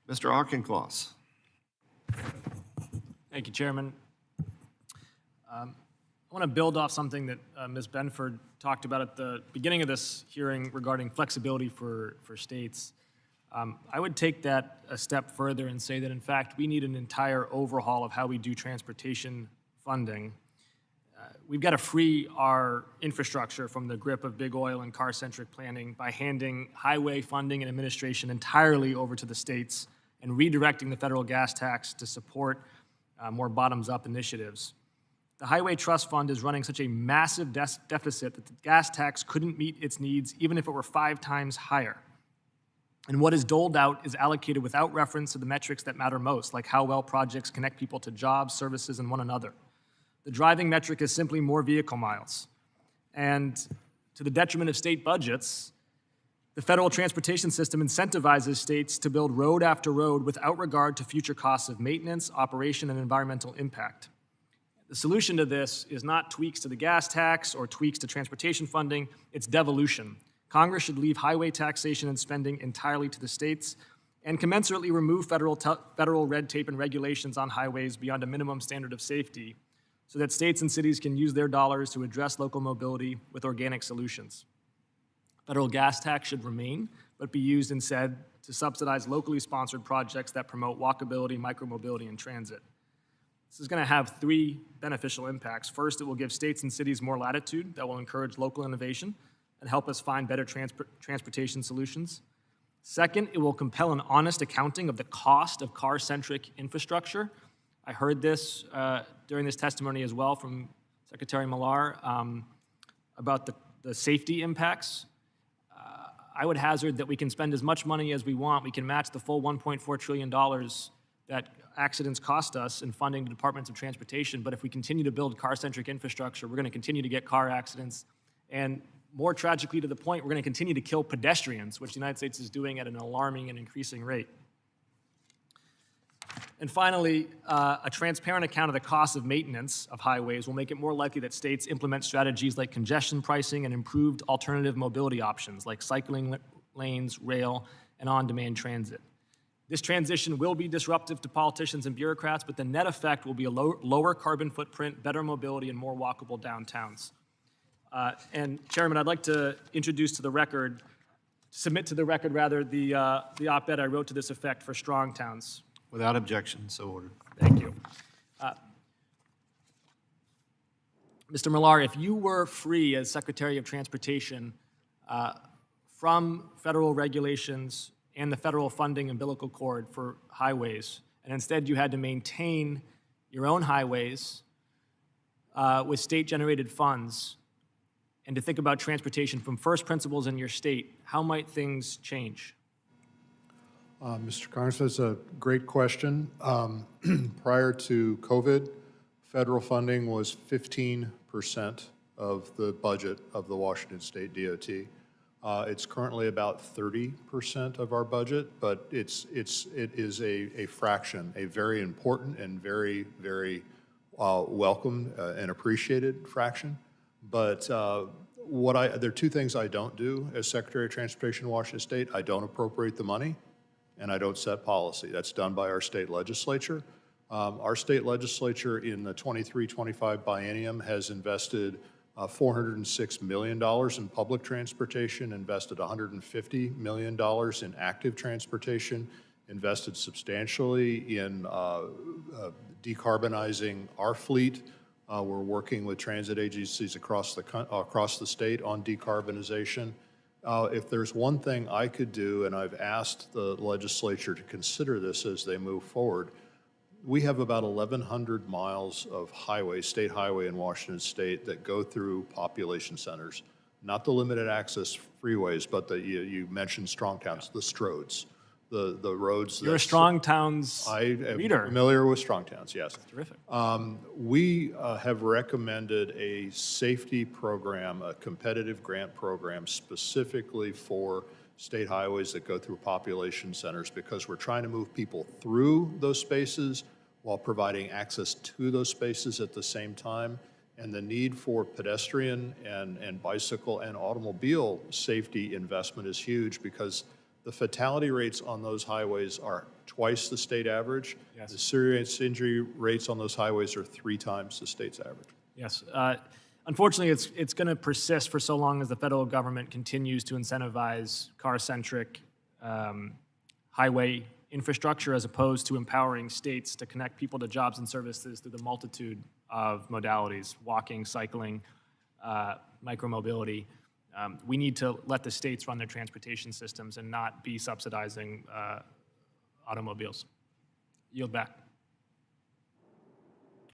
Mr. Auchincloss. Thank you, Chairman. I want to build off something that Ms. Benford talked about at the beginning of this hearing regarding flexibility for states. I would take that a step further and say that, in fact, we need an entire overhaul of how we do transportation funding. We've got to free our infrastructure from the grip of big oil and car-centric planning by handing highway funding and administration entirely over to the states and redirecting the federal gas tax to support more bottoms-up initiatives. The Highway Trust Fund is running such a massive deficit that the gas tax couldn't meet its needs even if it were 5 times higher. And what is doled out is allocated without reference to the metrics that matter most, like how well projects connect people to jobs, services, and one another. The driving metric is simply more vehicle miles. And to the detriment of state budgets, the federal transportation system incentivizes states to build road after road without regard to future costs of maintenance, operation, and environmental impact. The solution to this is not tweaks to the gas tax or tweaks to transportation funding, it's devolution. Congress should leave highway taxation and spending entirely to the states and commensurately remove federal red tape and regulations on highways beyond a minimum standard of safety so that states and cities can use their dollars to address local mobility with organic solutions. Federal gas tax should remain, but be used instead to subsidize locally sponsored projects that promote walkability, micromobility, and transit. This is going to have 3 beneficial impacts. First, it will give states and cities more latitude that will encourage local innovation and help us find better transportation solutions. Second, it will compel an honest accounting of the cost of car-centric infrastructure. I heard this during this testimony as well from Secretary Millar about the safety impacts. I would hazard that we can spend as much money as we want. We can match the full $1.4 trillion that accidents cost us in funding the departments of transportation, but if we continue to build car-centric infrastructure, we're going to continue to get car accidents, and more tragically to the point, we're going to continue to kill pedestrians, which the United States is doing at an alarming and increasing rate. And finally, a transparent account of the cost of maintenance of highways will make it more likely that states implement strategies like congestion pricing and improved alternative mobility options like cycling lanes, rail, and on-demand transit. This transition will be disruptive to politicians and bureaucrats, but the net effect will be a lower carbon footprint, better mobility, and more walkable downtowns. And Chairman, I'd like to introduce to the record, submit to the record rather, the op-ed I wrote to this effect for Strong Towns. Without objection, so ordered. Thank you. Mr. Millar, if you were free as Secretary of Transportation from federal regulations and the federal funding umbilical cord for highways, and instead you had to maintain your own highways with state-generated funds, and to think about transportation from first principles in your state, how might things change? Mr. Congressman, that's a great question. Prior to COVID, federal funding was 15% of the budget of the Washington State DOT. It's currently about 30% of our budget, but it is a fraction, a very important and very, very welcome and appreciated fraction. But there are 2 things I don't do as Secretary of Transportation in Washington State. I don't appropriate the money, and I don't set policy. That's done by our state legislature. Our state legislature in the 23-25 biennium has invested $406 million in public transportation, invested $150 million in active transportation, invested substantially in decarbonizing our fleet. We're working with transit agencies across the state on decarbonization. If there's one thing I could do, and I've asked the legislature to consider this as they move forward, we have about 1,100 miles of highway, state highway in Washington State that go through population centers, not the limited access freeways, but you mentioned strong towns, the STROADs, the roads. You're a Strong Towns reader. I'm familiar with strong towns, yes. That's terrific. We have recommended a safety program, a competitive grant program specifically for state highways that go through population centers because we're trying to move people through those spaces while providing access to those spaces at the same time. And the need for pedestrian and bicycle and automobile safety investment is huge because the fatality rates on those highways are twice the state average. Yes. The serious injury rates on those highways are 3 times the state's average. Yes. Unfortunately, it's going to persist for so long as the federal government continues to incentivize car-centric highway infrastructure as opposed to empowering states to connect people to jobs and services through the multitude of modalities, walking, cycling, micromobility. We need to let the states run their transportation systems and not be subsidizing automobiles. Yield back.